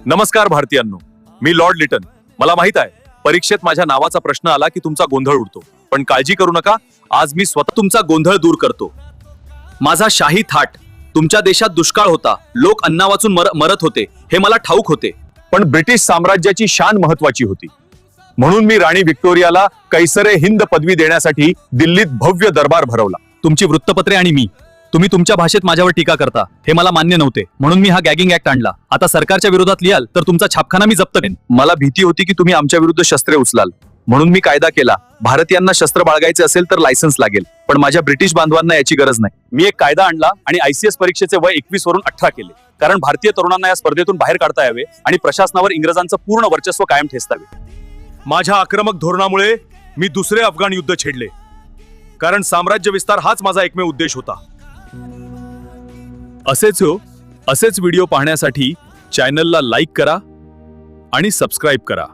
नमस्कार भारतीयांनो, मी Lord Lytton. मला माहित आहे परीक्षेत माझ्या नावाचा प्रश्न आला की तुमचा गोंधळ उडतो, पण काळजी करू नका. आज मी स्वतः तुमचा गोंधळ दूर करतो. माझा शाही थाट. तुमच्या देशात दुष्काळ होता, लोक अन्ना वाचून मरत होते, हे मला ठाऊक होते. पण ब्रिटिश साम्राज्याची शान महत्वाची होती, म्हणून मी राणी व्हिक्टोरियाला कैसरे हिंद पदवी देण्यासाठी दिल्लीत भव्य दरबार भरवला. तुमची वृत्तपत्रे आणि मी, तुम्ही तुमच्या भाषेत माझ्यावर टीका करता, हे मला मान्य नव्हते. म्हणून मी हा गॅगिंग ऍक्ट आणला. आता सरकारच्या विरोधात लिहाल तर तुमचा छापखाना मी जप्त करेन. मला भीती होती की तुम्ही आमच्या विरुद्ध शस्त्रे उचलाल, म्हणून मी कायदा केला. भारतीयांना शस्त्र बाळगायचे असेल तर लायसन्स लागेल, पण माझ्या ब्रिटिश बांधवांना याची गरज नाही. मी एक कायदा आणला आणि ICS परीक्षेचे वय 21 वरून 18 केले, कारण भारतीय तरुणांना या स्पर्धेतून बाहेर काढता यावे आणि प्रशासनावर इंग्रजांचं पूर्ण वर्चस्व कायम ठेचतावे. माझ्या आक्रमक धोरणामुळे मी दुसरे अफगाण युद्ध छेडले, कारण साम्राज्य विस्तार हाच माझा एकमेव उद्देश होता. असेच व्हिडिओ पाहण्यासाठी चॅनलला लाईक करा आणि सबस्क्राईब करा.